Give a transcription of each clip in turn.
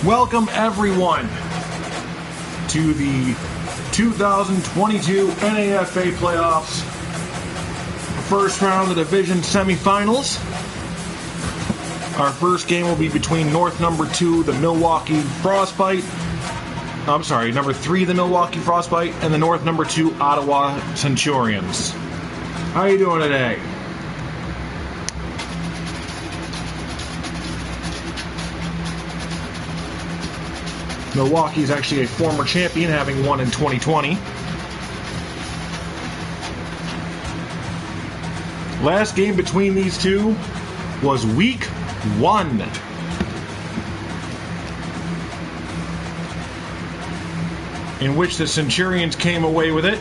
Welcome everyone to the 2022 NAFA playoffs, first round of the division semifinals. Our first game will be between North number 2, the Milwaukee Frostbite. I'm sorry, number 3, the Milwaukee Frostbite, and the North number 2, Ottawa Centurions. How you doing today? Milwaukee is actually a former champion, having won in 2020. Last game between these two was week 1. In which the Centurions came away with it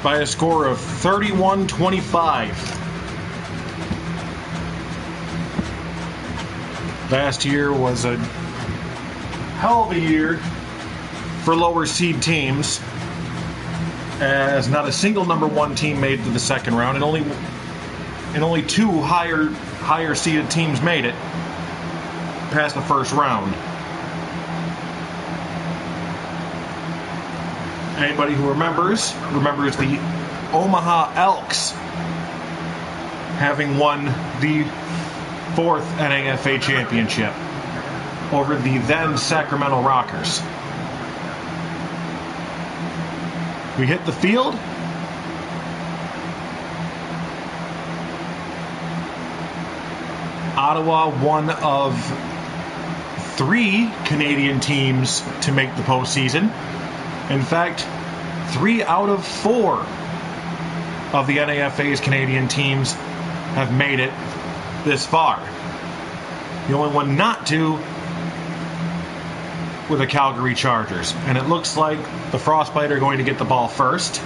by a score of 31-25. Last year was a hell of a year for lower seed teams, as not a single number 1 team made it to the second round, and only 2 higher seeded teams made it past the first round. Anybody who remembers the Omaha Elks having won the 4th NAFA Championship over the then Sacramento Rockers. We hit the field. Ottawa, one of 3 Canadian teams to make the postseason. In fact, 3 out of 4 of the NAFA's Canadian teams have made it this far. The only one not to were the Calgary Chargers. And it looks like the Frostbite are going to get the ball first.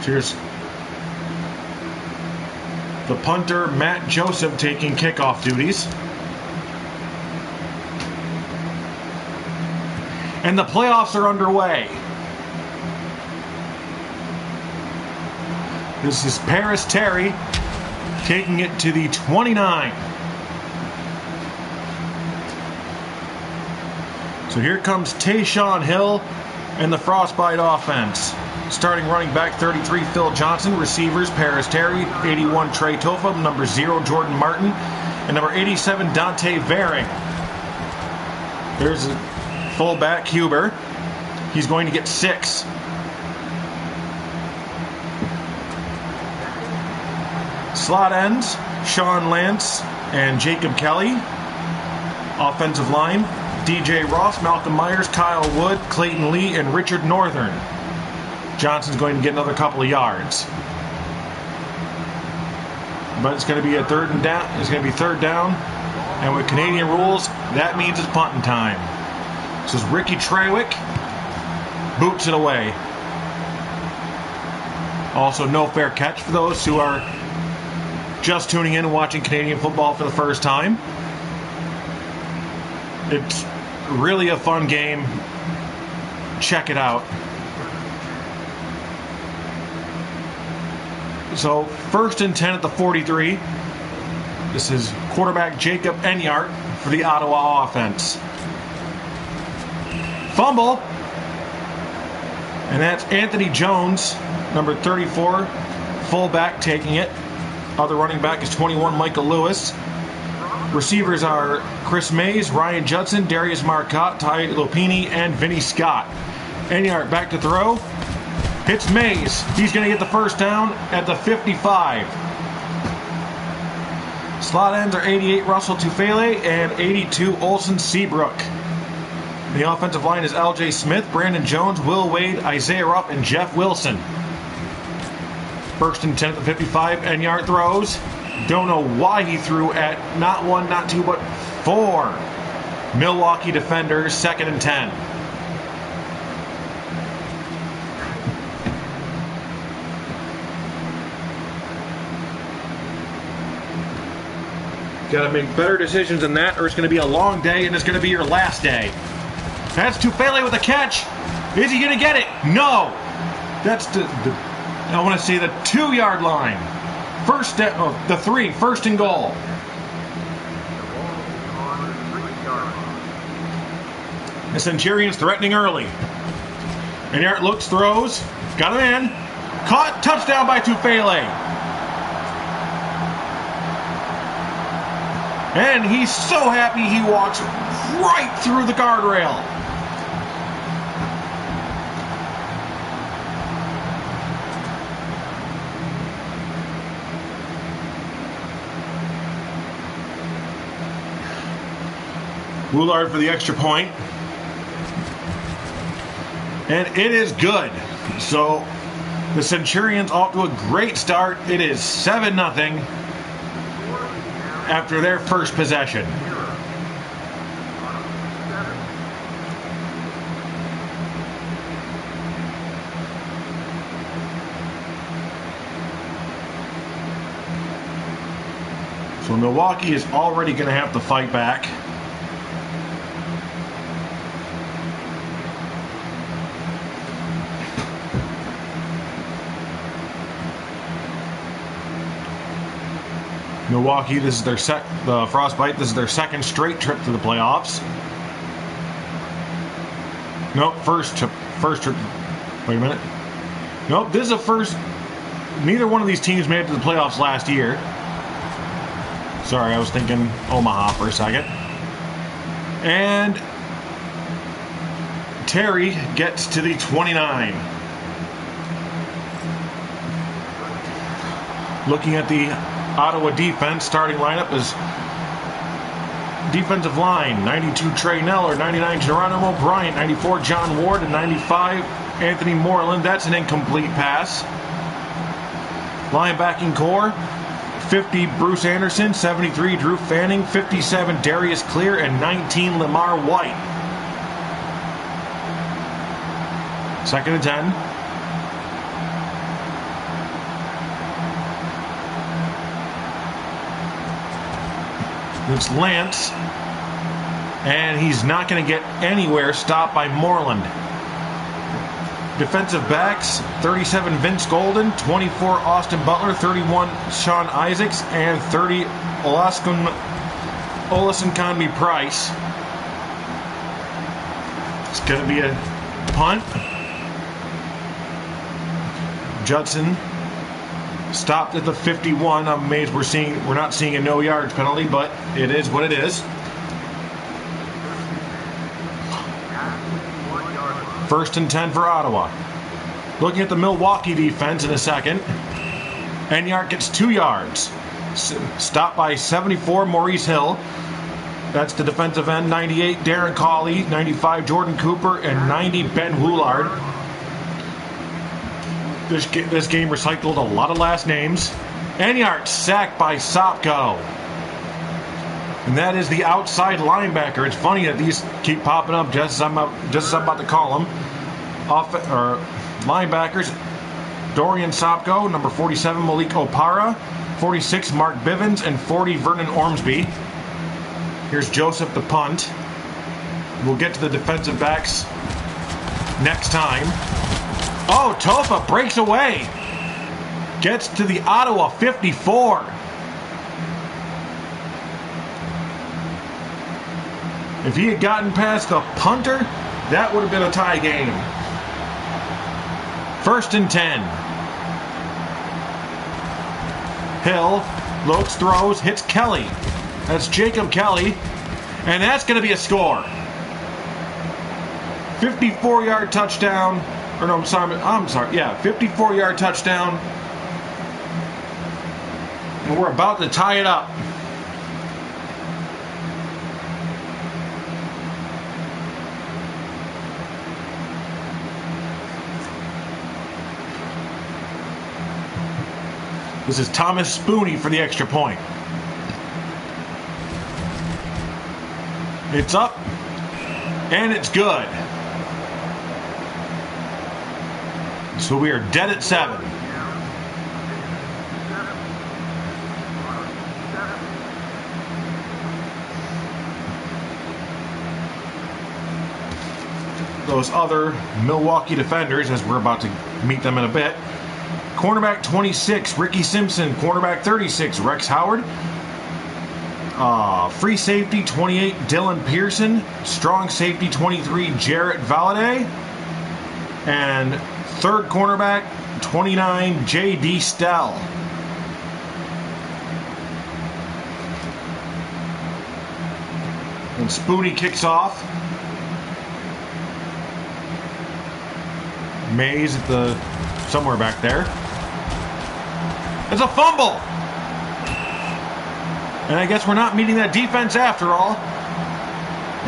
Here's the punter, Matt Joseph, taking kickoff duties. And the playoffs are underway. This is Paris Terry taking it to the 29. So here comes Tayshawn Hill and the Frostbite offense. Starting running back 33, Phil Johnson. Receivers, Paris Terry, 81, Trey Tofa, number 0, Jordan Martin, and number 87, Dante Varing. There's a fullback, Huber. He's going to get 6. Slot ends, Sean Lance and Jacob Kelly. Offensive line, DJ Ross, Malcolm Myers, Kyle Wood, Clayton Lee, and Richard Northern. Johnson's going to get another couple of yards. But it's going to be a third down. It's going to be third down. And with Canadian rules, that means it's punting time. This is Ricky Trawick. Boots it away. Also, no fair catch for those who are just tuning in and watching Canadian football for the first time. It's really a fun game. Check it out. So, 1st and 10 at the 43. This is quarterback Jacob Enyart for the Ottawa offense. Fumble. And that's Anthony Jones, number 34, fullback, taking it. Other running back is 21, Michael Lewis. Receivers are Chris Mays, Ryan Judson, Darius Marcotte, Ty Lopini, and Vinny Scott. Enyart back to throw. Hits Mays. He's going to get the first down at the 55. Slot ends are 88, Russell Tufele, and 82, Olsen Seabrook. The offensive line is LJ Smith, Brandon Jones, Will Wade, Isaiah Rupp, and Jeff Wilson. 1st and 10 at the 55. Enyart throws. Don't know why he threw at not 1, not 2, but 4 Milwaukee defenders. 2nd and 10. Got to make better decisions than that, or it's going to be a long day, and it's going to be your last day. That's Tufele with a catch. Is he going to get it? No. That's I want to say the 2-yard line. The 3, first and goal. The Centurions threatening early. And looks, throws, got him in. Caught, touchdown by Tufele. And he's so happy he walks right through the guardrail. Woolard for the extra point. And it is good. So the Centurions off to a great start. It is 7-0 after their first possession. So Milwaukee is already going to have to fight back. Milwaukee, this is their the Frostbite. This is their second straight trip to the playoffs. Nope, first trip. Wait a minute. Nope, this is a first. Neither one of these teams made it to the playoffs last year. Sorry, I was thinking Omaha for a second. And Terry gets to the 29. Looking at the Ottawa defense, starting lineup is defensive line, 92 Trey Neller, 99 Geronimo Bryant, 94 John Ward, and 95 Anthony Moreland. That's an incomplete pass. Linebacking core, 50 Bruce Anderson, 73 Drew Fanning, 57 Darius Clear, and 19 Lamar White. Second and 10. It's Lance, and he's not going to get anywhere. Stopped by Moreland. Defensive backs, 37 Vince Golden, 24 Austin Butler, 31 Sean Isaacs, and 30 Olason Conby Price. It's going to be a punt. Judson stopped at the 51. I'm amazed we're not seeing a no yards penalty, but it is what it is. First and 10 for Ottawa. Looking at the Milwaukee defense in a second. Enyart gets 2 yards. Stopped by 74 Maurice Hill. That's the defensive end. 98 Darren Cawley, 95 Jordan Cooper, and 90 Ben Woolard. This game recycled a lot of last names. Enyart sacked by Sopko. And that is the outside linebacker. It's funny that these keep popping up just as I'm about to call them. Linebackers, Dorian Sopko, number 47 Malik Opara, 46 Mark Bivens, and 40 Vernon Ormsby. Here's Joseph the punt. We'll get to the defensive backs next time. Oh, Tofa breaks away. Gets to the Ottawa 54. If he had gotten past the punter, that would have been a tie game. First and 10. Hill looks, throws, hits Kelly. That's Jacob Kelly. And that's going to be a score. 54-yard touchdown. Or no, I'm sorry. Yeah, 54-yard touchdown. And we're about to tie it up. This is Thomas Spooney for the extra point. It's up, and it's good. So we are dead at 7. those other Milwaukee defenders, as we're about to meet them in a bit. Cornerback 26, Ricky Simpson. Cornerback 36, Rex Howard. Free safety 28, Dylan Pearson. Strong safety 23, Jarrett Valladay. And third cornerback 29, J.D. Stell. And Spoonie kicks off. Mays at the somewhere back there. It's a fumble. And I guess we're not meeting that defense after all.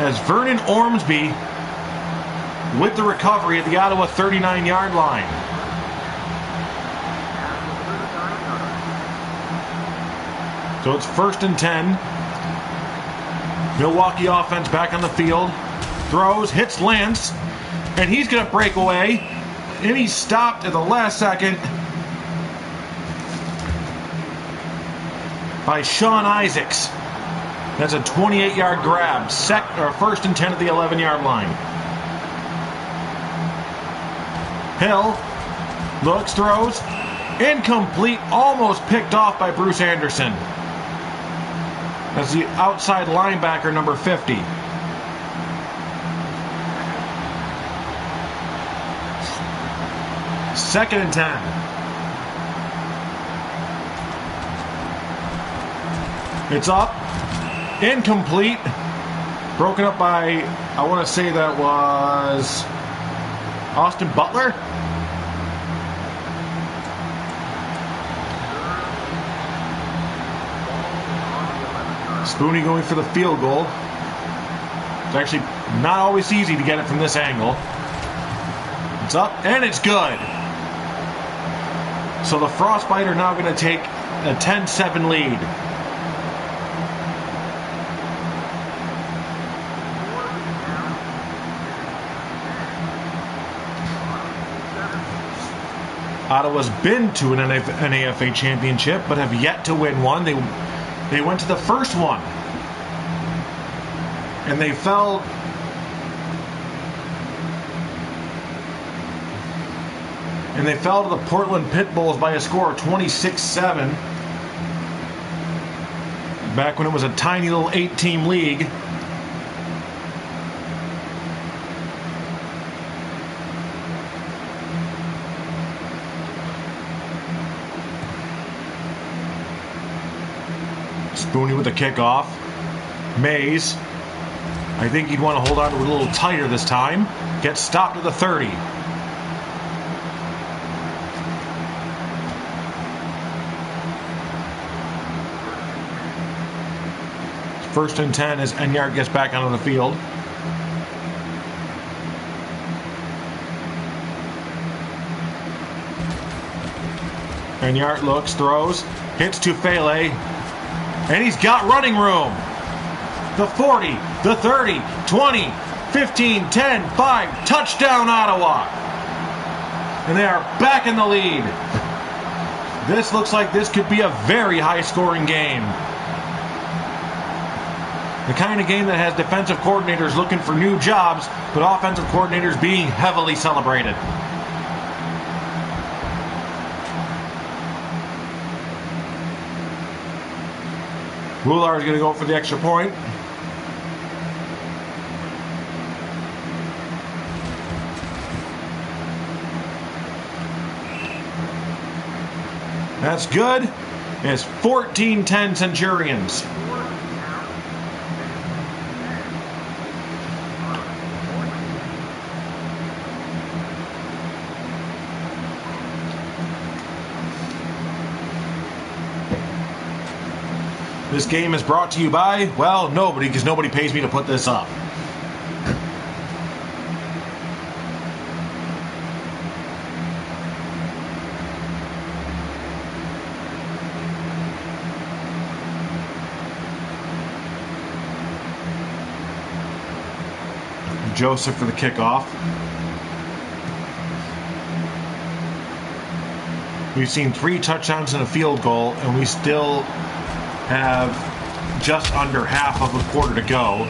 As Vernon Ormsby with the recovery at the Ottawa 39-yard line. So it's 1st and 10. Milwaukee offense back on the field. Throws, hits Lance, and he's going to break away. And he's stopped at the last second by Sean Isaacs. That's a 28-yard grab. 1st and 10 at the 11-yard line. Hill looks, throws, incomplete, almost picked off by Bruce Anderson. That's the outside linebacker, number 50. Second and 10. It's up. Incomplete. Broken up by, I want to say that was Austin Butler. Spoonie going for the field goal. It's actually not always easy to get it from this angle. It's up, and it's good. So the Frostbite are now going to take a 10-7 lead. Ottawa's been to an NAFA Championship, but have yet to win one. They went to the first one, and they fell. And they fell to the Portland Pit Bulls by a score of 26-7. Back when it was a tiny little 8-team league. Spoonie with the kickoff. Mays. I think he'd want to hold on to it a little tighter this time. Gets stopped at the 30. First and 10 as Enyart gets back onto the field. Enyart looks, throws, hits Tufele, and he's got running room. The 40, the 30, 20, 15, 10, 5, touchdown Ottawa. And they are back in the lead. This looks like this could be a very high-scoring game. The kind of game that has defensive coordinators looking for new jobs, but offensive coordinators being heavily celebrated. Woolar is going to go for the extra point. That's good. It's 14-10 Centurions. This game is brought to you by, well, nobody, because nobody pays me to put this up. Joseph for the kickoff. We've seen 3 touchdowns and a field goal, and we still have just under half of a quarter to go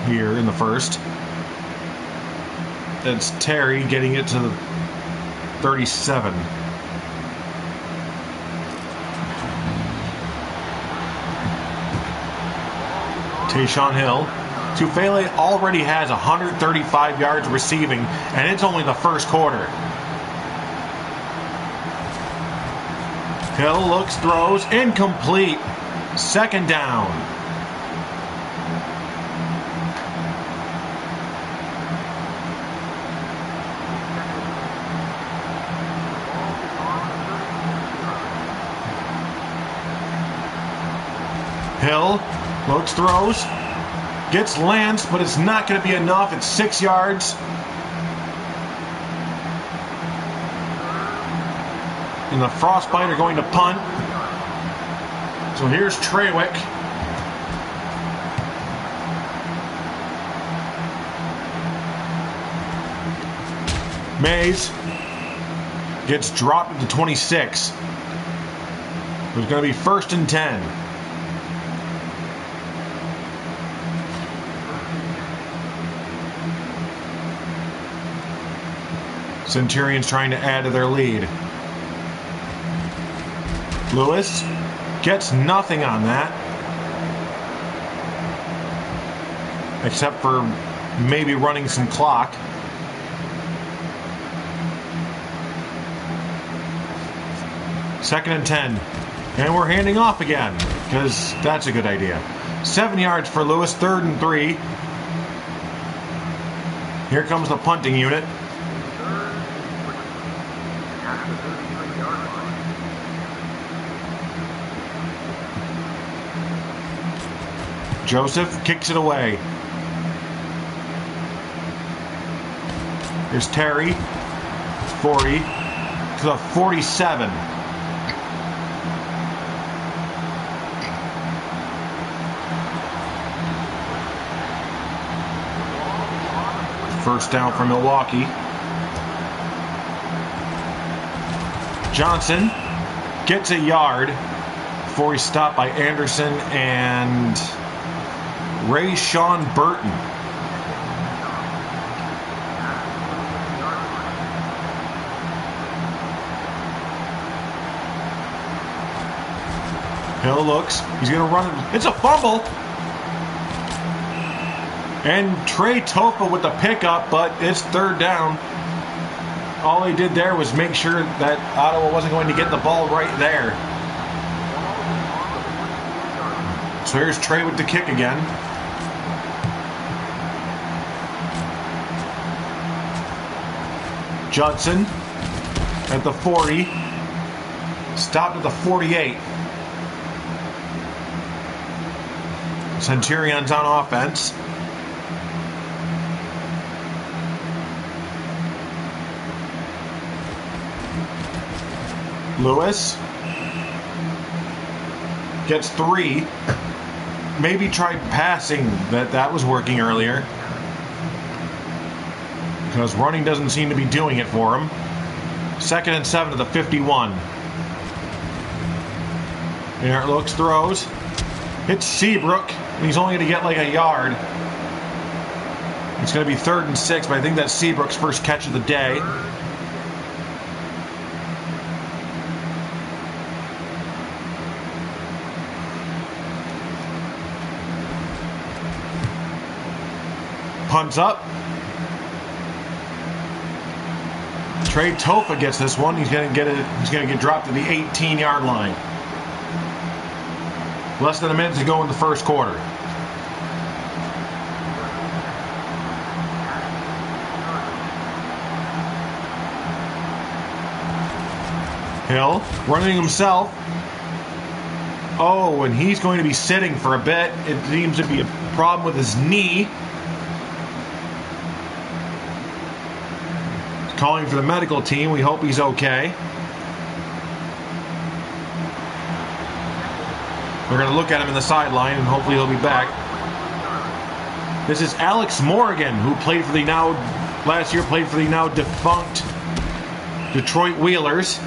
here in the first. That's Terry getting it to the 37. Tayshaun Hill. Tufele already has 135 yards receiving, and it's only the first quarter. Hill looks, throws, incomplete. Second down. Hill looks, throws, gets Lance, but it's not going to be enough. It's 6 yards. And the Frostbite are going to punt. So here's Trawick. Mays gets dropped at the 26. There's going to be 1st and 10. Centurions trying to add to their lead. Lewis gets nothing on that, except for maybe running some clock. Second and 10. And we're handing off again, because that's a good idea. 7 yards for Lewis, 3rd and 3. Here comes the punting unit. Joseph kicks it away. Here's Terry. 40 to the 47. First down for Milwaukee. Johnson gets a yard before he's stopped by Anderson and Ray Sean Burton. Hill looks. He's going to run it. It's a fumble. And Trey Tofa with the pickup, but it's 3rd down. All he did there was make sure that Ottawa wasn't going to get the ball right there. So here's Trey with the kick again. Judson at the 40. Stopped at the 48. Centurions on offense. Lewis gets 3. Maybe tried passing, that was working earlier, because running doesn't seem to be doing it for him. 2nd and 7 to the 51. There it looks, throws. Hits Seabrook, and he's only going to get like a yard. It's going to be 3rd and 6, but I think that's Seabrook's first catch of the day. Punts up. Trey Tofa gets this one. He's going to get dropped to the 18-yard line. Less than a minute to go in the first quarter. Hill running himself. Oh, and he's going to be sitting for a bit. It seems to be a problem with his knee. Calling for the medical team. We hope he's okay. We're going to look at him in the sideline, and hopefully he'll be back. This is Alex Morgan, who played for the last year played for the now defunct Detroit Wheelers.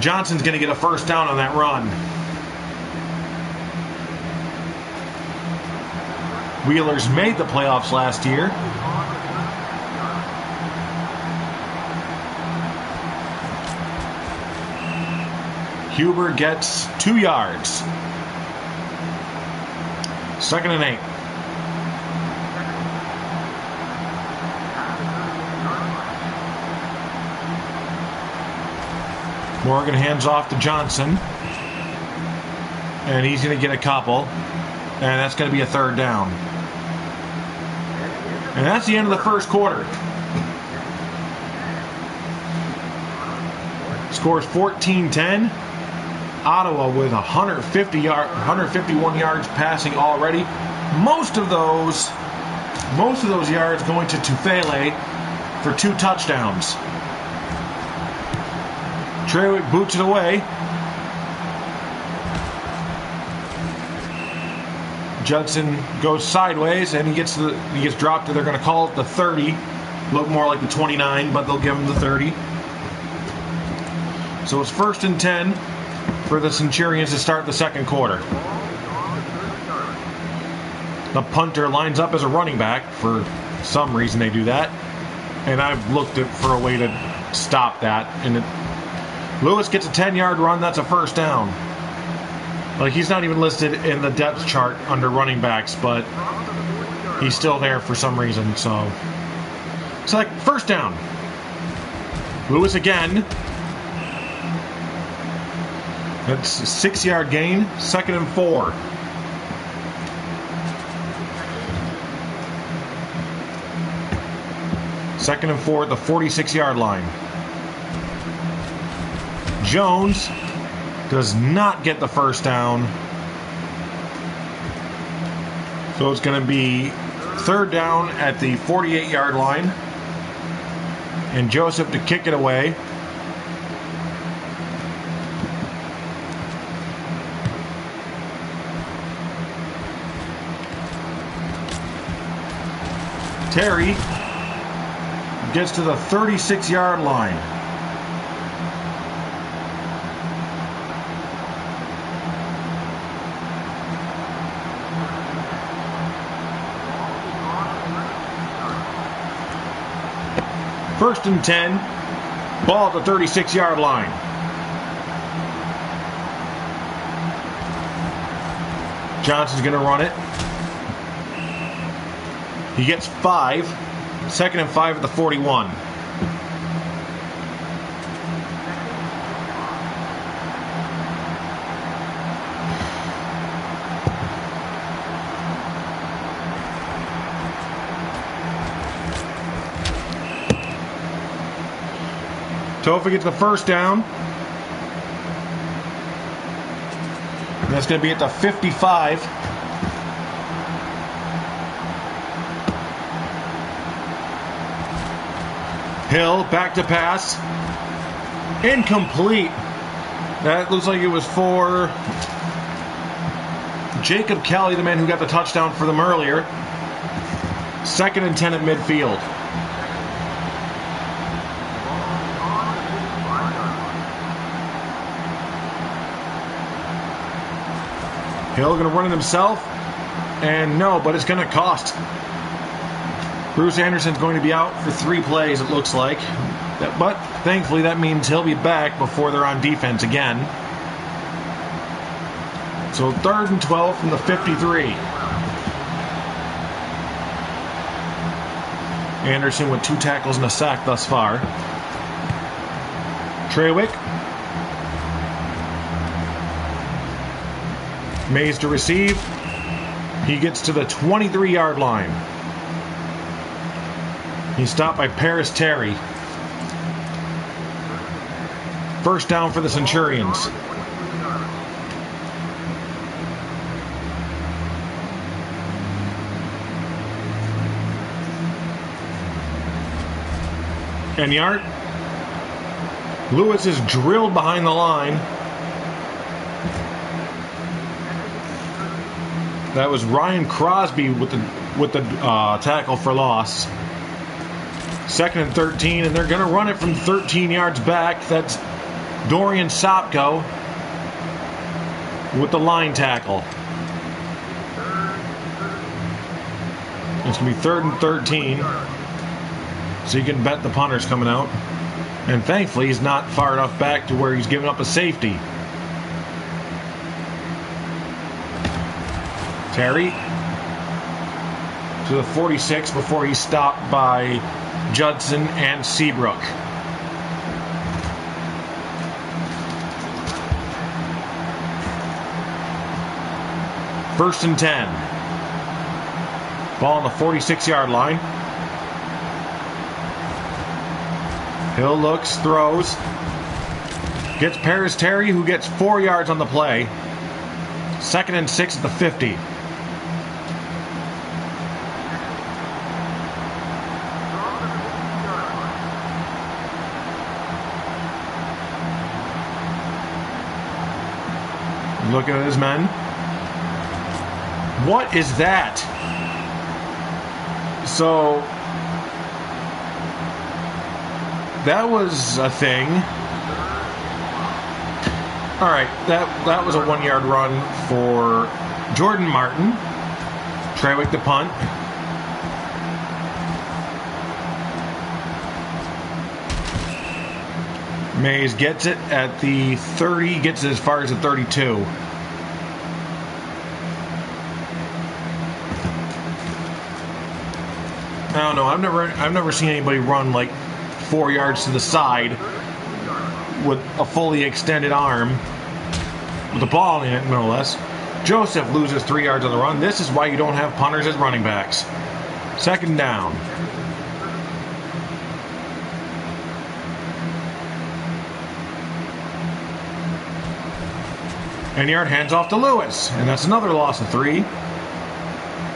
Johnson's going to get a first down on that run. Wheelers made the playoffs last year. Huber gets 2 yards. 2nd and 8. Morgan hands off to Johnson. And he's going to get a couple. And that's going to be a 3rd down. And that's the end of the first quarter. Scores 14-10. Ottawa with 151 yards passing already. Most of those yards going to Tufele for 2 touchdowns. Trewick boots it away. Judson goes sideways and he gets dropped. They're going to call it the 30. Look more like the 29, but they'll give him the 30. So it's 1st and 10 for the Centurions to start the second quarter. The punter lines up as a running back. For some reason they do that. And I've looked for a way to stop that. And Lewis gets a 10-yard run. That's a 1st down. Like, he's not even listed in the depth chart under running backs, but he's still there for some reason. So it's like 1st down. Lewis again. That's a 6-yard gain. 2nd and 4. Second and 4 at the 46-yard line. Jones does not get the 1st down. So it's going to be 3rd down at the 48-yard line. And Joseph to kick it away. Terry gets to the 36-yard line. First and 10, ball at the 36-yard line. Johnson's going to run it. He gets 5. 2nd and 5 at the 41. Topher gets the 1st down. And that's going to be at the 55. Hill back to pass. Incomplete. That looks like it was for Jacob Kelly, the man who got the touchdown for them earlier. 2nd and 10 at midfield. Hill going to run it himself. And no, but it's going to cost. Bruce Anderson's going to be out for 3 plays, it looks like. But thankfully, that means he'll be back before they're on defense again. So 3rd and 12 from the 53. Anderson with 2 tackles and a sack thus far. Trewick. Mays to receive. He gets to the 23-yard line. He's stopped by Paris Terry. 1st down for the Centurions. And Yart. Lewis is drilled behind the line. That was Ryan Crosby with the tackle for loss. 2nd and 13, and they're going to run it from 13 yards back. That's Dorian Sopko with the line tackle. It's going to be 3rd and 13. So you can bet the punter's coming out. And thankfully, he's not far enough back to where he's giving up a safety. Terry to the 46 before he's stopped by Judson and Seabrook. First and 10. Ball on the 46-yard line. Hill looks, throws. Gets Paris Terry, who gets 4 yards on the play. Second and 6 at the 50. Looking at his men. What is that? So that was a thing. All right, that was a 1 yard run for Jordan Martin. Trewick the punt. Mays gets it at the 30, gets it as far as the 32. I don't know. I've never seen anybody run like 4 yards to the side with a fully extended arm with the ball in it, more or less. Joseph loses 3 yards on the run. This is why you don't have punters as running backs. Second down. And yard hands off to Lewis, and that's another loss of 3.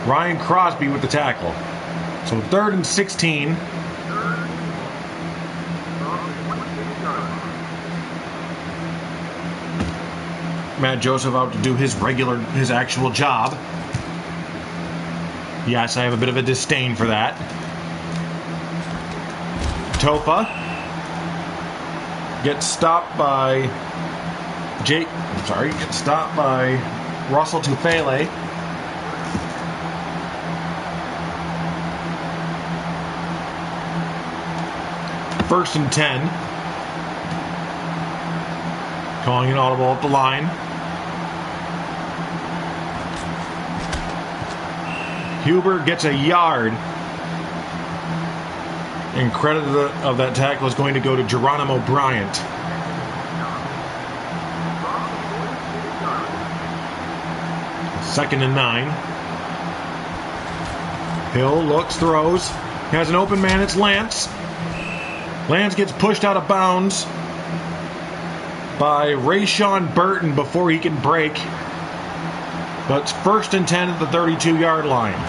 Ryan Crosby with the tackle. So third and 16. Matt Joseph out to do his actual job. Yes, I have a bit of a disdain for that. Topa gets stopped by Russell Tufele. First and 10. Calling an audible at the line. Huber gets a yard. And credit of that tackle is going to go to Geronimo Bryant. Second and 9. Hill looks, throws. He has an open man. It's Lance. Lance gets pushed out of bounds by Rayshawn Burton before he can break. But it's first and 10 at the 32-yard line.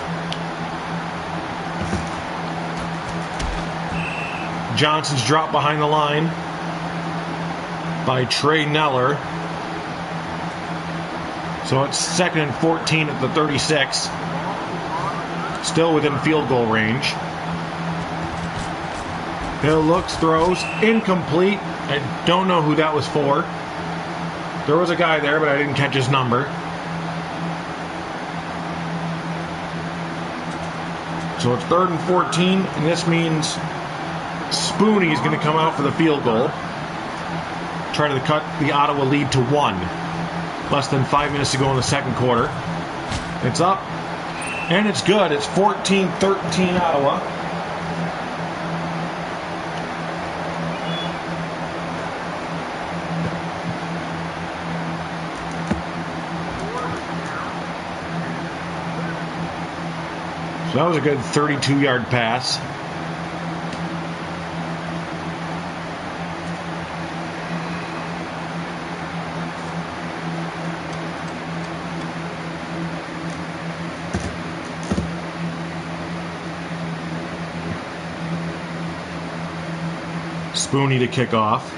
Johnson's dropped behind the line by Trey Neller. So it's second and 14 at the 36. Still within field goal range. Hill looks, throws, incomplete. I don't know who that was for. There was a guy there, but I didn't catch his number. So it's third and 14, and this means Spoonie is going to come out for the field goal. Try to cut the Ottawa lead to 1. Less than 5 minutes to go in the second quarter. It's up, and it's good. It's 14-13 Ottawa. So that was a good 32-yard pass. Spoonie to kick off.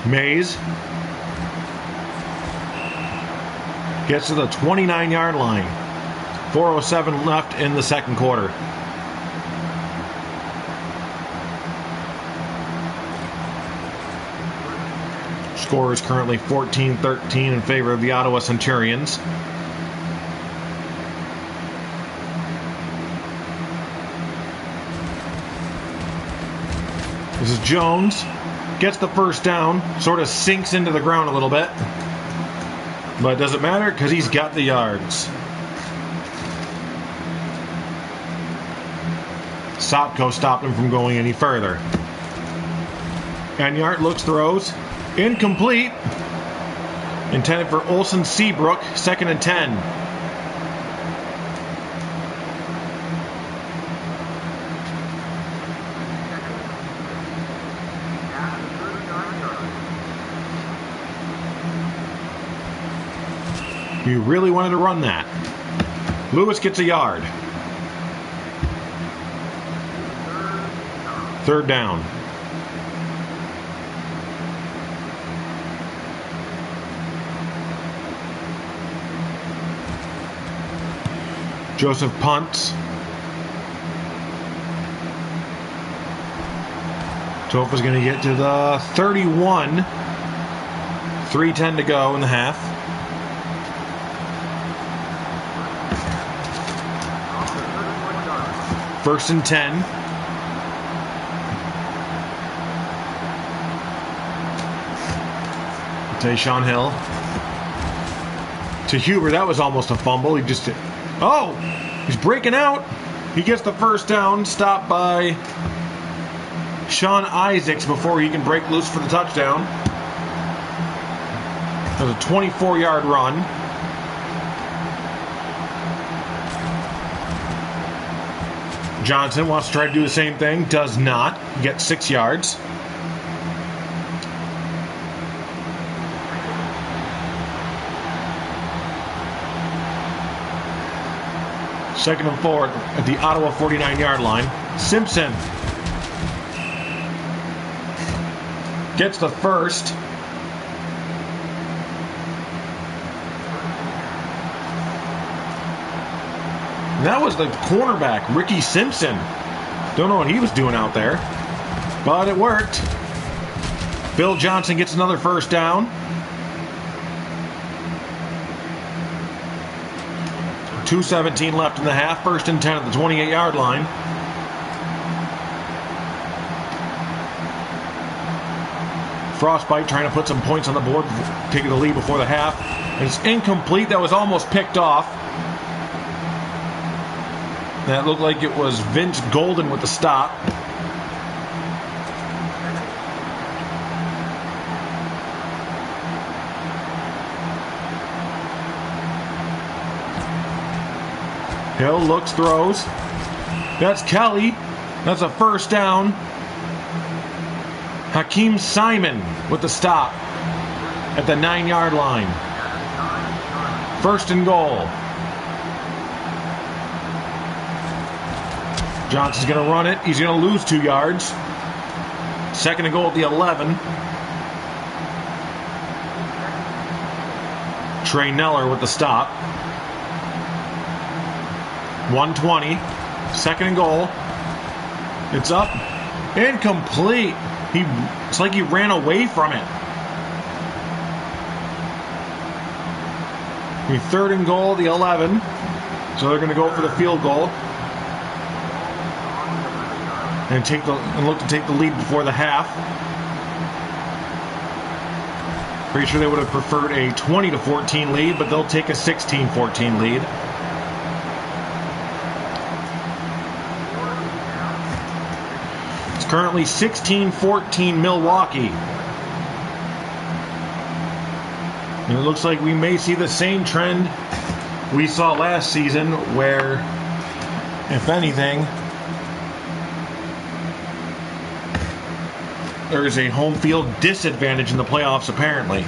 Mays gets to the 29-yard line. 4:07 left in the second quarter. Score is currently 14-13 in favor of the Ottawa Centurions. This is Jones. Gets the first down. Sort of sinks into the ground a little bit. But it doesn't matter because he's got the yards. Sopko stopped him from going any further. Enyart looks, throws. Incomplete. Intended for Olsen Seabrook. 2nd and 10. You really wanted to run that. Lewis gets a yard. 3rd down. Joseph punts. Tofa's going to get to the 31. 3:10 to go in the half. First and 10. Tayshawn Hill. To Huber. That was almost a fumble. He just... Oh! He's breaking out. He gets the first down. Stopped by Sean Isaacs before he can break loose for the touchdown. That was a 24-yard run. Johnson wants to try to do the same thing. Does not. Gets 6 yards. Second and 4 at the Ottawa 49-yard line. Simpson gets the first. That was the cornerback, Ricky Simpson. Don't know what he was doing out there, but it worked. Bill Johnson gets another first down. 2:17 left in the half. First and 10 at the 28-yard line. Frostbite trying to put some points on the board, taking the lead before the half. And it's incomplete. That was almost picked off. That looked like it was Vince Golden with the stop. Hill looks, throws. That's Kelly. That's a first down. Hakeem Simon with the stop at the 9-yard line. First and goal. Johnson's going to run it. He's going to lose 2 yards. Second and goal at the 11. Trey Neller with the stop. 120. Second and goal. It's up. Incomplete. It's like he ran away from it. Third and goal, the 11. So they're going to go for the field goal. And look to take the lead before the half. Pretty sure they would have preferred a 20-14 lead, but they'll take a 16-14 lead. It's currently 16-14 Milwaukee. And it looks like we may see the same trend we saw last season, where, if anything, there is a home field disadvantage in the playoffs, apparently.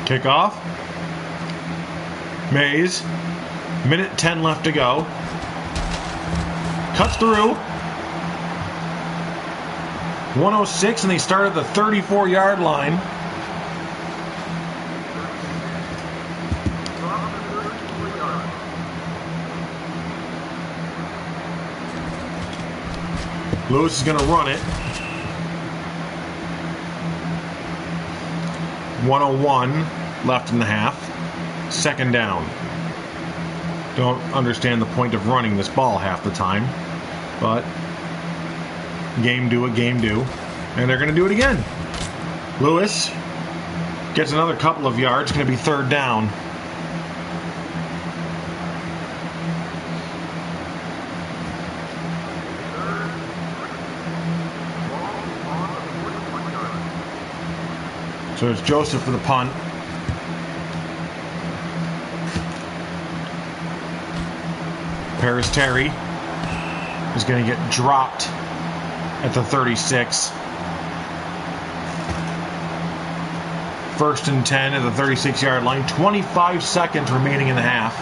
Kickoff. Mays. Minute 10 left to go. Cuts through. 106, and they start at the 34-yard line. Lewis is going to run it. 101 left in the half. Second down. Don't understand the point of running this ball half the time, but game do a game do, and they're going to do it again. Lewis gets another couple of yards. Going to be third down. So it's Joseph for the punt. Paris Terry is going to get dropped at the 36. First and 10 at the 36-yard line. 25 seconds remaining in the half.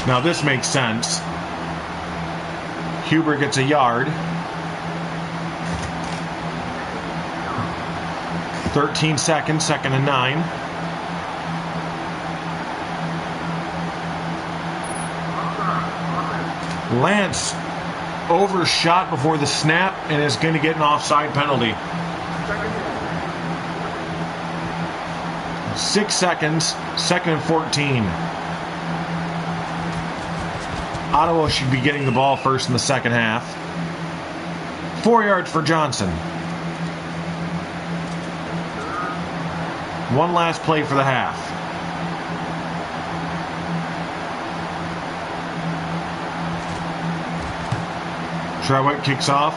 Now this makes sense. Huber gets a yard. 13 seconds, second and 9. Lance overshot before the snap and is going to get an offside penalty. 6 seconds, second and 14. Ottawa should be getting the ball first in the second half. 4 yards for Johnson. One last play for the half. Trewett kicks off.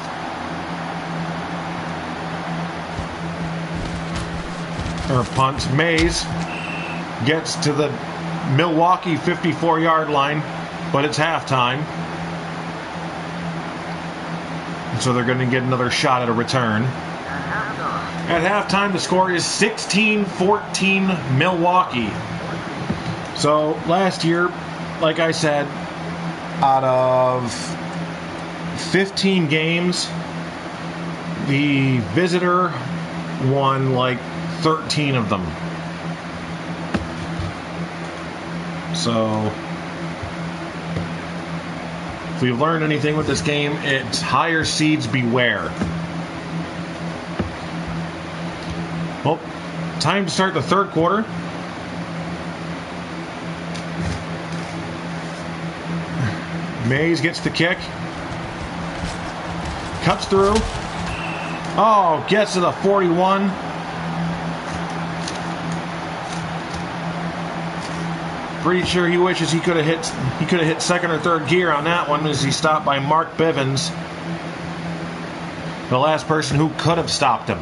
Or punts. Mays gets to the Milwaukee 54-yard line, but it's halftime. So they're going to get another shot at a return. At halftime, the score is 16-14 Milwaukee. So last year, like I said, out of 15 games, the visitor won like 13 of them. So if we've learned anything with this game, it's higher seeds beware. Well, time to start the third quarter. Mays gets the kick. Cuts through. Oh, gets to the 41. Pretty sure he wishes he could have hit second or third gear on that one as he stopped by Mark Bivens, the last person who could have stopped him.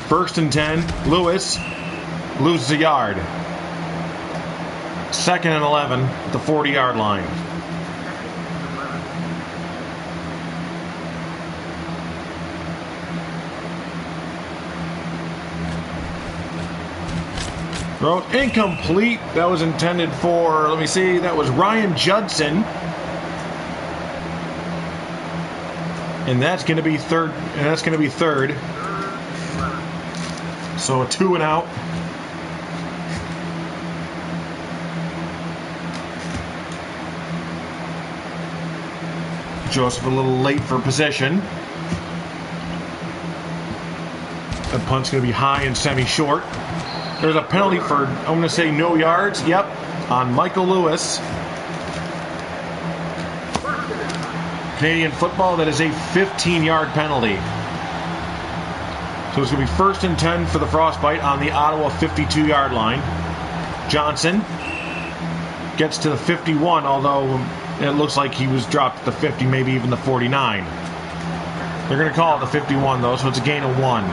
First and 10. Lewis loses a yard. Second and 11 at the 40-yard line. Throw incomplete. That was intended for, let me see, that was Ryan Judson. And that's going to be third. So a 2 and out. Joseph a little late for position. The punt's going to be high and semi-short. There's a penalty for, I'm going to say no yards. Yep, on Michael Lewis. Canadian football, that is a 15-yard penalty. So it's going to be first and 10 for the Frostbite on the Ottawa 52-yard line. Johnson gets to the 51, although it looks like he was dropped at the 50, maybe even the 49. They're going to call it the 51, though, so it's a gain of 1.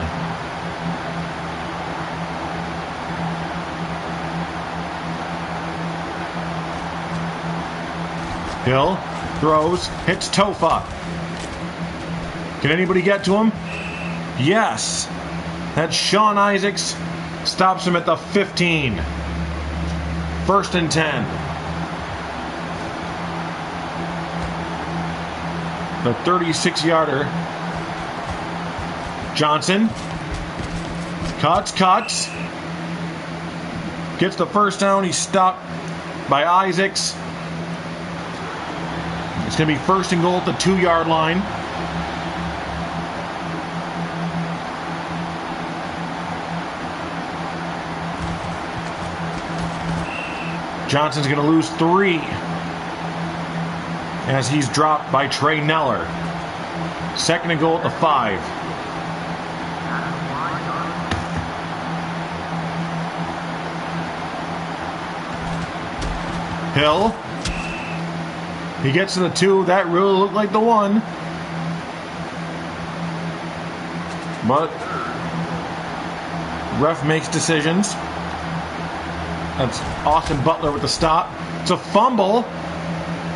Hill throws, hits Tofa. Can anybody get to him? Yes. That's Sean Isaacs. Stops him at the 15. First and 10. The 36-yarder. Johnson. Cuts. Gets the first down. He's stopped by Isaacs. It's going to be first and goal at the 2-yard line. Johnson's going to lose 3 as he's dropped by Trey Neller. Second and goal at the 5. Hill. He gets to the 2. That really looked like the 1. But ref makes decisions. That's Austin Butler with the stop. It's a fumble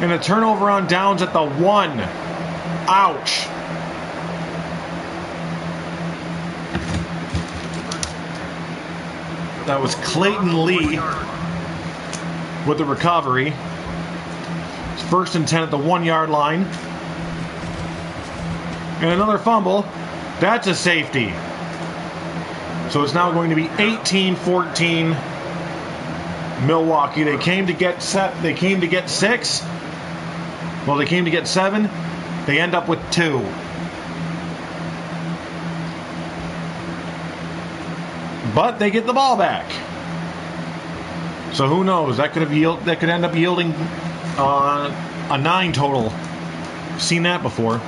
and a turnover on downs at the 1. Ouch. That was Clayton Lee with the recovery. It's first and 10 at the 1-yard line. And another fumble. That's a safety. So it's now going to be 18-14 Milwaukee. They came to get 6. Well, they came to get 7. They end up with 2. But they get the ball back. So who knows? That could end up yielding a 9 total. Seen that before.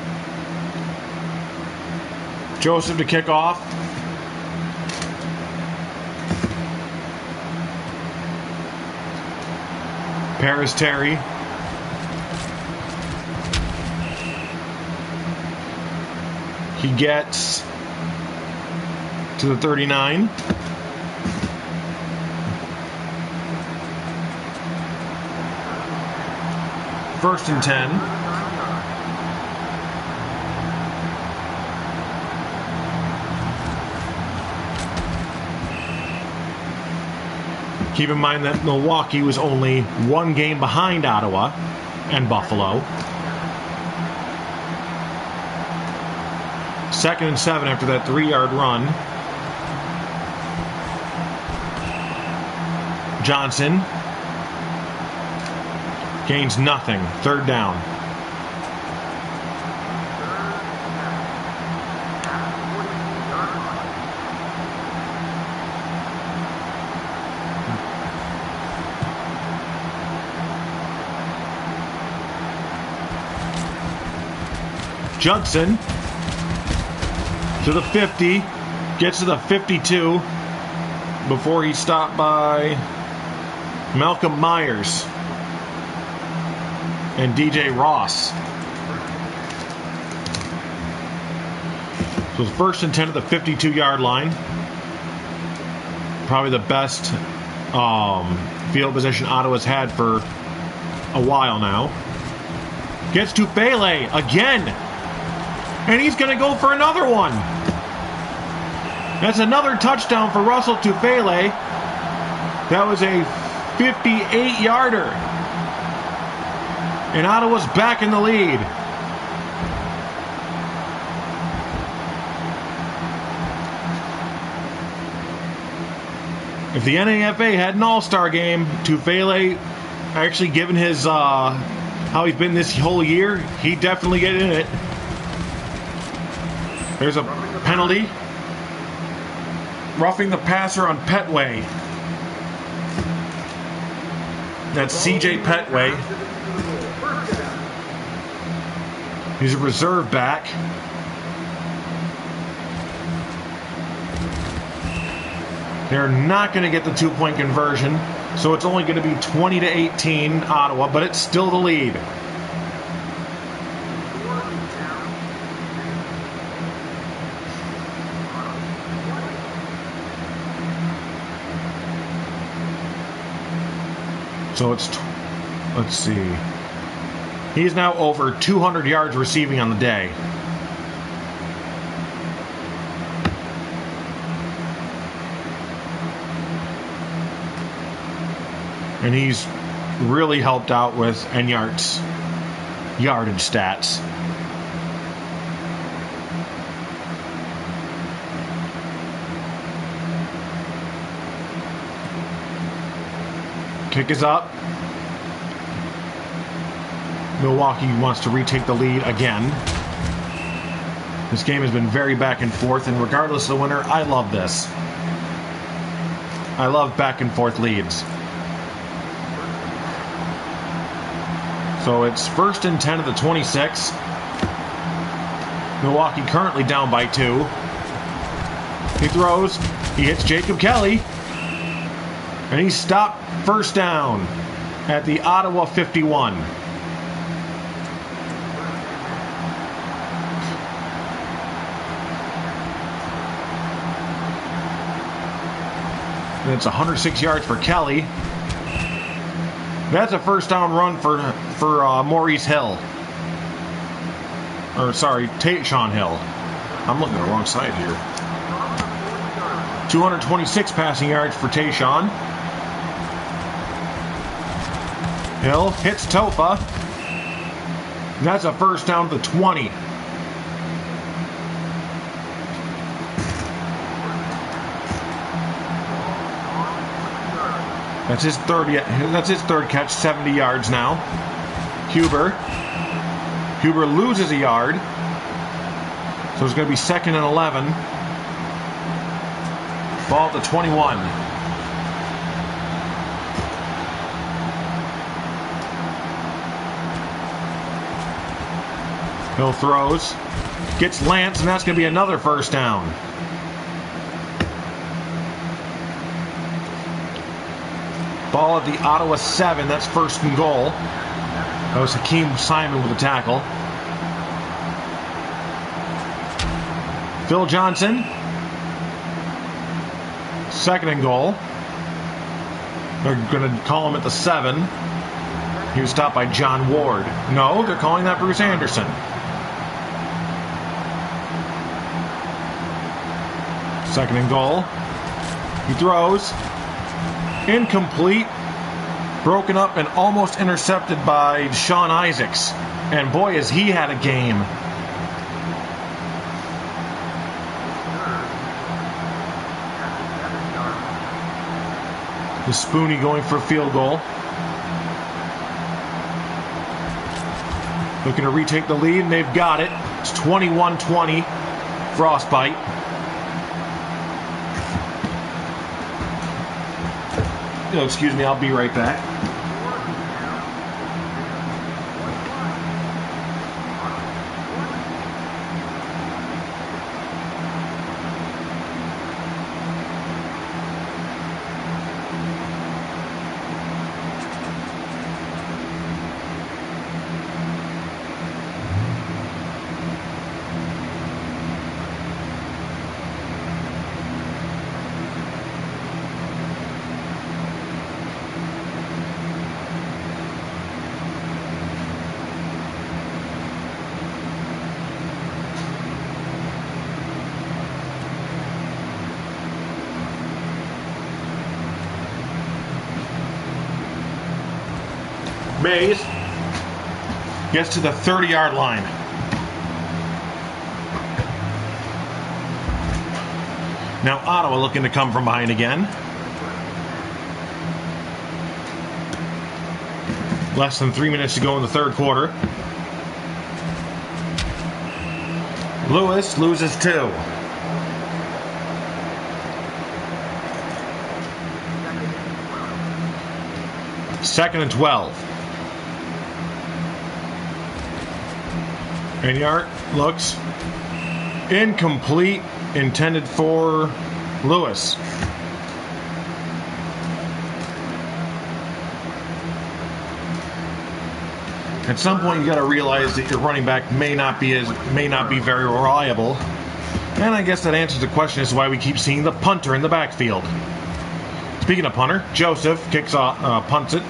Joseph to kick off. Paris Terry. He gets to the 39. First and 10. Keep in mind that Milwaukee was only 1 game behind Ottawa and Buffalo. Second and 7 after that 3-yard run. Johnson gains nothing. Third down. Judson to the 50, gets to the 52 before he's stopped by Malcolm Myers and DJ Ross. So it's first and 10 at the 52-yard line. Probably the best field position Ottawa's had for a while now. Gets to Pele again. And he's going to go for another one. That's another touchdown for Russell Tufele. That was a 58-yarder. And Ottawa's back in the lead. If the NAFA had an all-star game, Tufele, actually given his how he's been this whole year, he'd definitely get in it. There's a penalty. Roughing the passer on Petway. That's CJ Petway. He's a reserve back. They're not going to get the 2-point conversion, so it's only going to be 20-18 Ottawa, but it's still the lead. So it's, let's see. He's now over 200 yards receiving on the day. And he's really helped out with Enyart's yardage stats. Kick is up. Milwaukee wants to retake the lead again. This game has been very back and forth, and regardless of the winner, I love this. I love back and forth leads. So it's 1st and 10 of the 26. Milwaukee currently down by 2. He throws. He hits Jacob Kelly. And he's stopped, first down at the Ottawa 51. And it's 106 yards for Kelly. That's a first down run for Maurice Hill. Or sorry, Tayshaun Hill. I'm looking at the wrong side here. 226 passing yards for Tayshaun. Hill hits Tofa. And that's a first down to the 20. That's his third catch, 70 yards now. Huber loses a yard. So it's going to be 2nd and 11. Ball to 21. Hill throws. Gets Lance, and that's going to be another first down. Ball at the Ottawa 7. That's 1st and goal. That was Hakeem Simon with the tackle. Phil Johnson. 2nd and goal. They're going to call him at the 7. He was stopped by John Ward. No, they're calling that Bruce Anderson. 2nd and goal. He throws. Incomplete. Broken up and almost intercepted by Sean Isaacs. And boy, has he had a game. The Spoonie going for a field goal. Looking to retake the lead, and they've got it. It's 21-20. Frostbite. Oh, excuse me, I'll be right back. Mays gets to the 30-yard line. Now Ottawa looking to come from behind again. Less than 3 minutes to go in the third quarter. Lewis loses 2. Second and 12. Enyart looks incomplete, intended for Lewis. At some point, you got to realize that your running back may not be very reliable, and I guess that answers the question as to why we keep seeing the punter in the backfield. Speaking of punter, Joseph kicks off, punts it.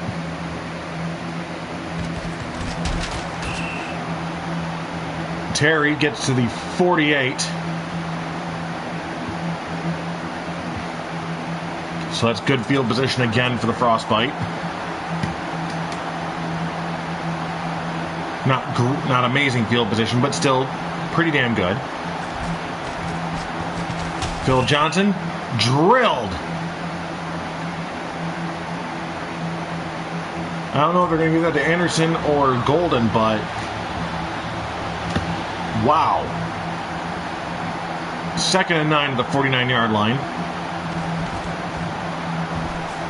Terry gets to the 48. So that's good field position again for the Frostbite. Not amazing field position, but still pretty damn good. Phil Johnson drilled. I don't know if they're going to give that to Anderson or Golden, but wow. 2nd and 9 at the 49-yard line.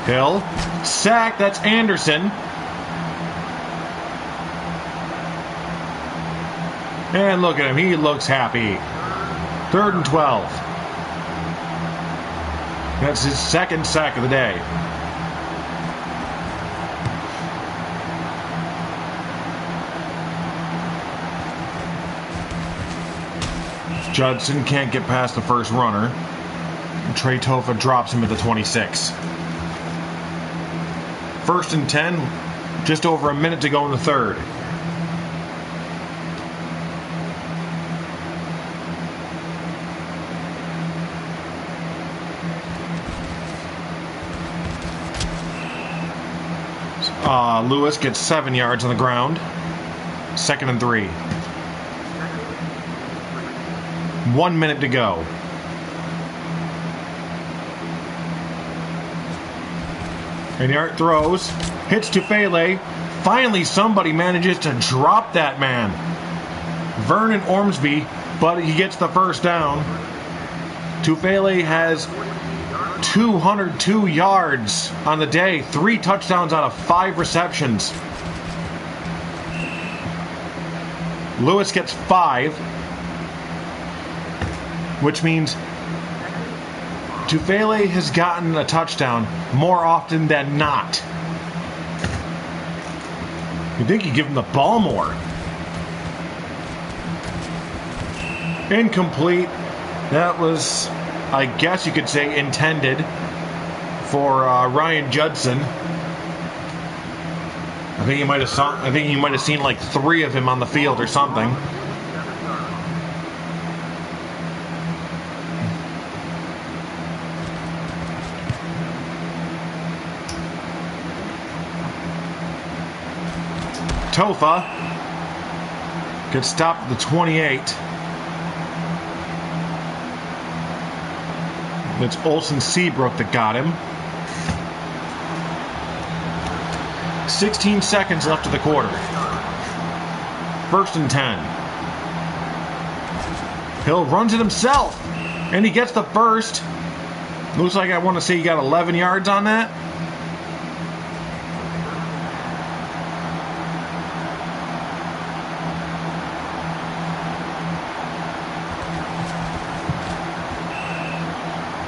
Hill, sack, that's Anderson. And look at him, he looks happy. 3rd and 12. That's his 2nd sack of the day. Judson can't get past the first runner. Trey Tofa drops him at the 26. 1st and 10, just over a minute to go in the 3rd. Lewis gets 7 yards on the ground. 2nd and 3. 1 minute to go. And throws, hits Tufele. Finally, somebody manages to drop that man. Vernon Ormsby, but he gets the first down. Tufele has 202 yards on the day, 3 touchdowns out of 5 receptions. Lewis gets 5, which means Tufele has gotten a touchdown more often than not. You'd think you'd give him the ball more. Incomplete. That was, I guess you could say, intended for Ryan Judson. I think you might have seen like 3 of him on the field or something. Tofa gets stopped at the 28. It's Olsen Seabrook that got him. 16 seconds left of the quarter. 1st and 10. Hill runs it himself, and he gets the first. Looks like I want to say he got 11 yards on that.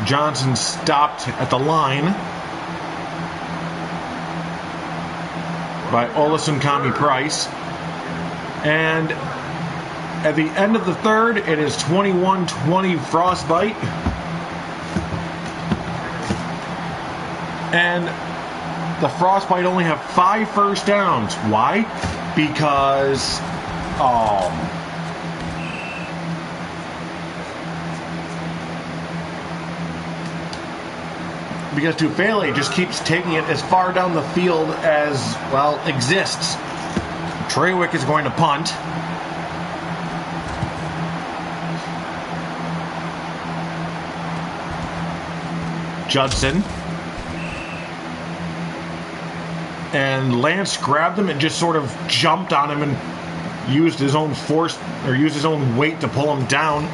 Johnson stopped at the line by Olasunkanmi Price. And at the end of the 3rd, it is 21-20 Frostbite. And the Frostbite only have 5 first downs. Why? Because Tufele just keeps taking it as far down the field as, well, exists. Treywick is going to punt. Judson. And Lance grabbed him and just sort of jumped on him and used his own force, or used his own weight to pull him down.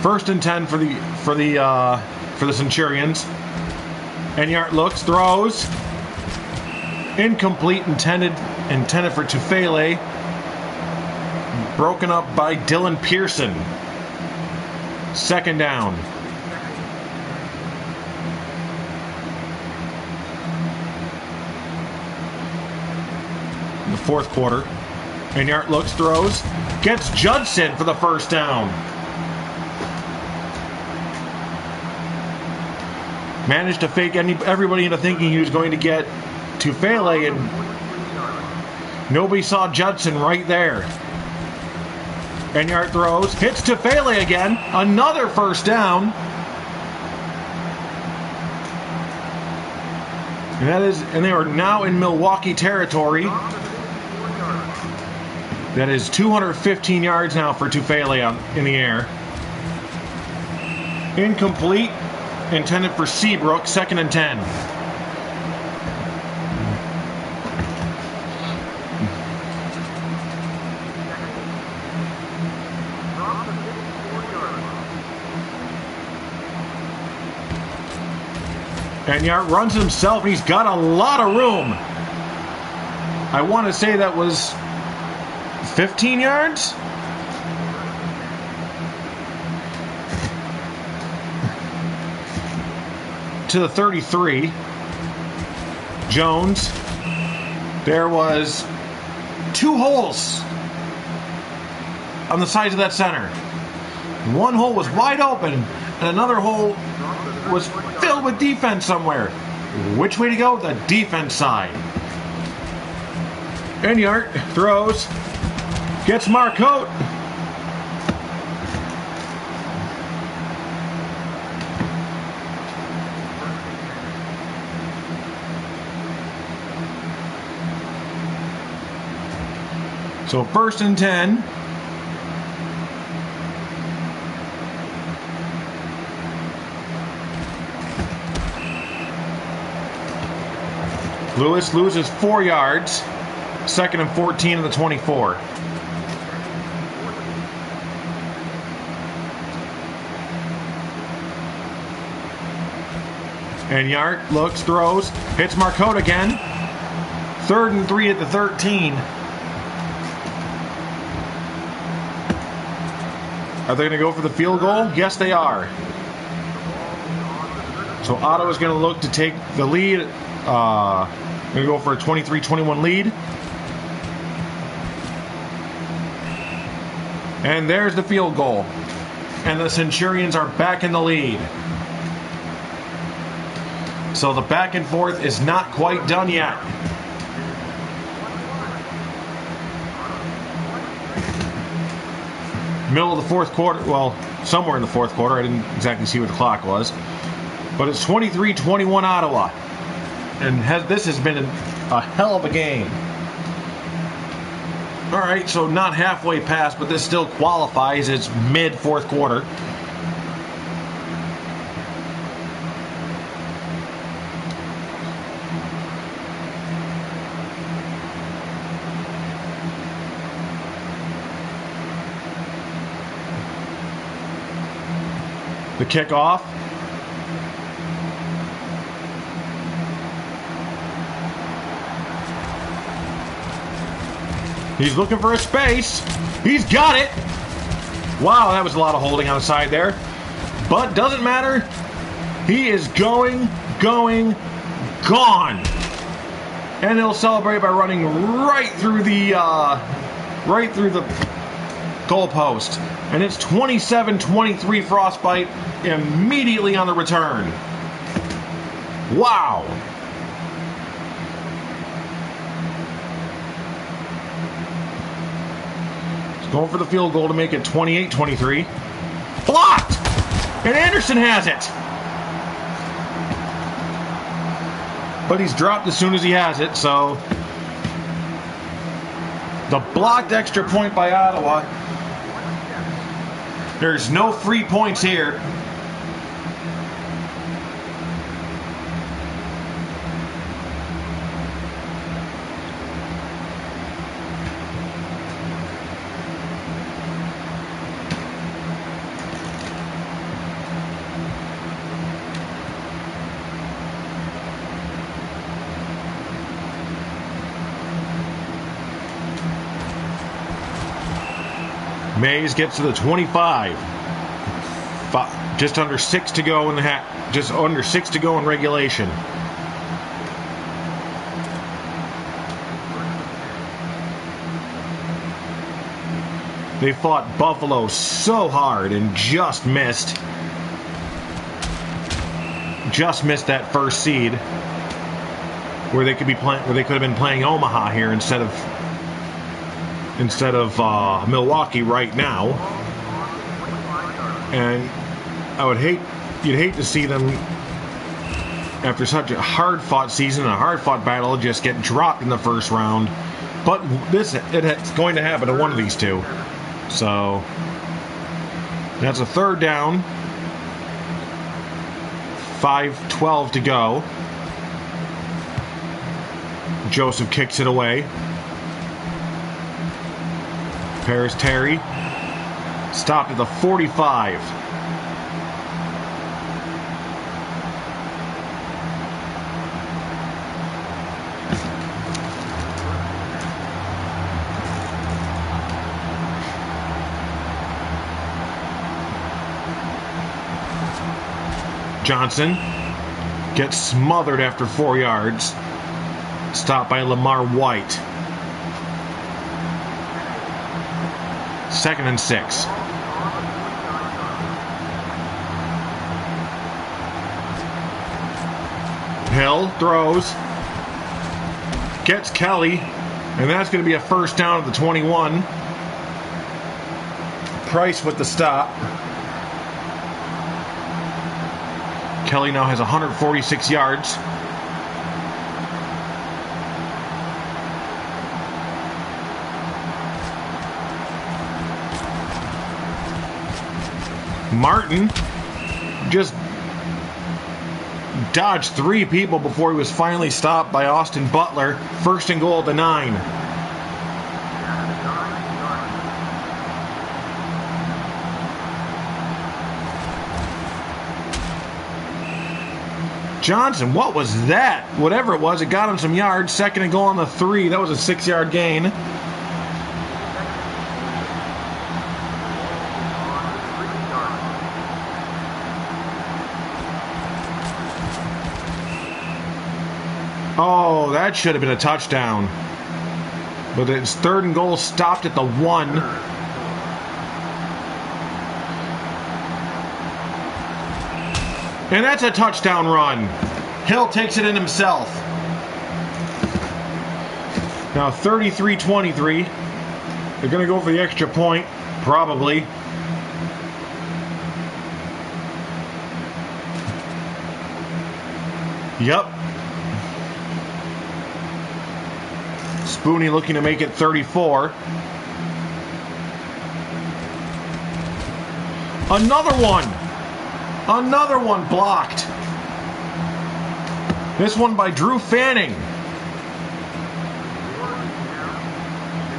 First and 10 for the Centurions. Enyart looks, throws, incomplete, intended for Tufele. Broken up by Dylan Pearson. 2nd down. In the 4th quarter, Enyart looks, throws, gets Judson for the first down. Managed to fake everybody into thinking he was going to get Tufele, and nobody saw Judson right there. Enyart throws, hits Tufele again, another first down. And they are now in Milwaukee territory. That is 215 yards now for Tufele in the air. Incomplete. intended for Seabrook, 2nd and 10. And Yart runs himself. He's got a lot of room. I want to say that was 15 yards? To the 33. Jones. There was 2 holes on the sides of that center. One hole was wide open, and another hole was filled with defense somewhere. Which way to go? The defense side. Enyart throws. Gets Marcotte. So 1st and 10. Lewis loses 4 yards. 2nd and 14 of the 24. And Yart looks, throws, hits Marcotte again. 3rd and 3 at the 13. Are they going to go for the field goal? Yes, they are. So Ottawa's going to look to take the lead. Going to go for a 23-21 lead. And there's the field goal. And the Centurions are back in the lead. So the back and forth is not quite done yet. Middle of the 4th quarter. Well, somewhere in the 4th quarter. I didn't exactly see what the clock was. But it's 23-21 Ottawa. And this has been a hell of a game. All right, so not halfway past, but this still qualifies as mid-4th quarter. The kickoff. He's looking for a space. He's got it. Wow, that was a lot of holding on the side there. But doesn't matter. He is gone. And he'll celebrate by running right through the goalpost. And it's 27-23 Frostbite immediately on the return. Wow. Going for the field goal to make it 28-23. Blocked! And Anderson has it! But he's dropped as soon as he has it, so... The blocked extra point by Ottawa. There's no free points here. Mays gets to the 25. Just under 6 to go in the just under 6 to go in regulation. They fought Buffalo so hard and just missed. Just missed that first seed, where they could be playing, where they could have been playing Omaha here instead of Milwaukee right now. And you'd hate to see them, after such a hard-fought season, a hard-fought battle, just get dropped in the first round. But it's going to happen to one of these two. So that's a 3rd down. 5:12 to go. Joseph kicks it away. Paris Terry. Stopped at the 45. Johnson gets smothered after 4 yards. Stopped by Lamar White. 2nd and 6. Hill throws. Gets Kelly. And that's going to be a first down at the 21. Price with the stop. Kelly now has 146 yards. Martin just dodged 3 people before he was finally stopped by Austin Butler. 1st and goal at the 9. Johnson, what was that? Whatever it was, it got him some yards. 2nd and goal on the 3. That was a 6-yard gain. Oh, that should have been a touchdown. But it's 3rd and goal, stopped at the 1. And that's a touchdown run. Hill takes it in himself. Now 33-23. They're going to go for the extra point, probably. Yep. Spooney looking to make it 34. Another one. Another one blocked. This one by Drew Fanning.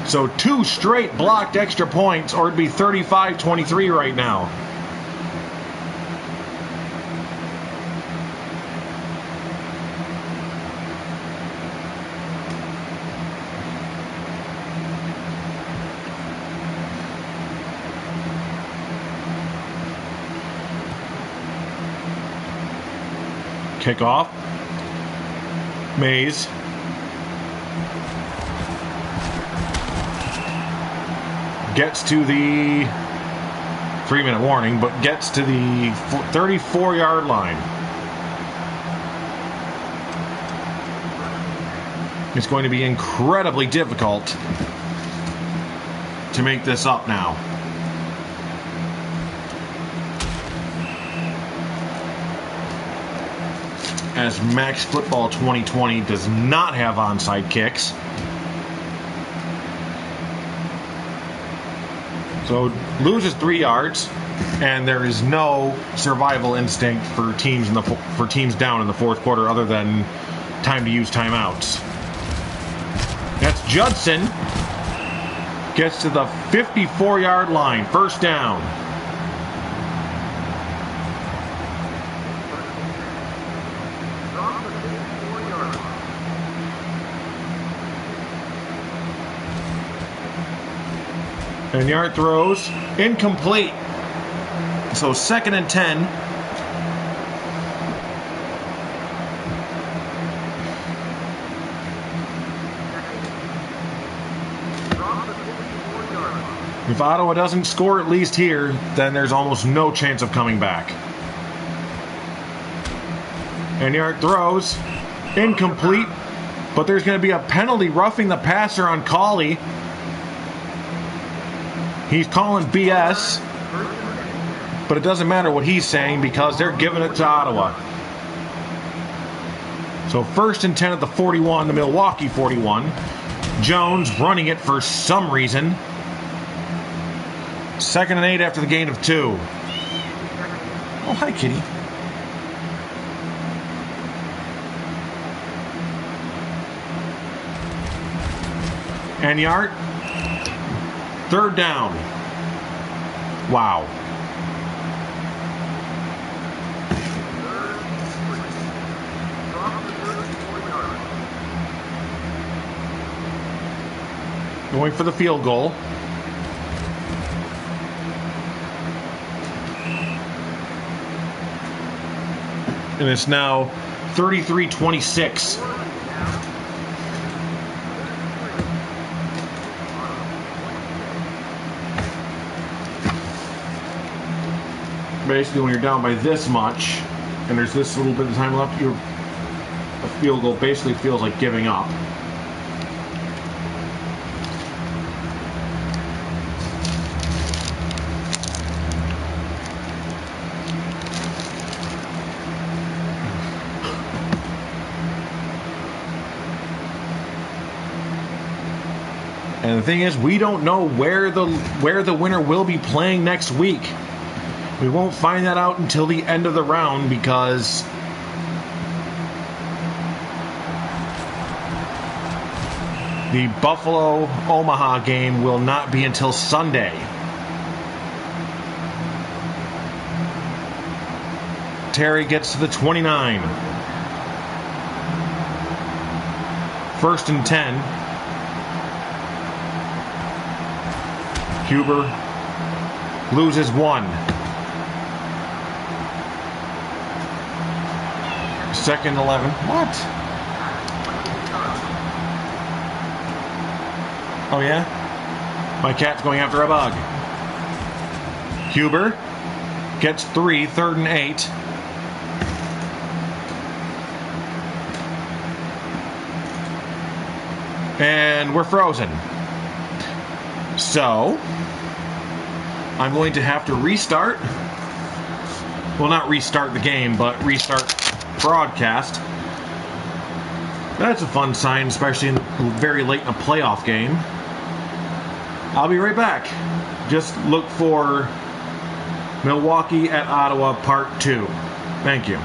So 2 straight blocked extra points, or it'd be 35-23 right now. Kickoff. Mays. Gets to the 3-minute warning, but gets to the 34-yard line. It's going to be incredibly difficult to make this up now. As Max Football 2020 does not have onside kicks. So loses 3 yards, and there is no survival instinct for teams down in the 4th quarter other than time to use timeouts. That's Judson. Gets to the 54-yard line. 1st down. And Yard throws incomplete. So 2nd and 10. If Ottawa doesn't score at least here, then there's almost no chance of coming back. And Yard throws incomplete, but there's going to be a penalty roughing the passer on Cawley. He's calling BS, but it doesn't matter what he's saying because they're giving it to Ottawa. So 1st and 10 at the 41, the Milwaukee 41. Jones running it for some reason. 2nd and 8 after the gain of 2. Oh, hi, kitty. Enyart. Third down. Wow. Going for the field goal. And it's now 33-26. Basically, when you're down by this much, and there's this little bit of time left, a field goal basically feels like giving up. And the thing is, we don't know where the winner will be playing next week. We won't find that out until the end of the round because the Buffalo-Omaha game will not be until Sunday. Terry gets to the 29. 1st and 10. Huber loses 1. 2nd 11. What? Oh, yeah? My cat's going after a bug. Huber gets 3, 3rd and 8. And we're frozen. So, I'm going to have to restart. Well, not restart the game, but restart broadcast. That's a fun sign, especially very late in a playoff game. I'll be right back. Just look for Milwaukee at Ottawa Part 2. Thank you.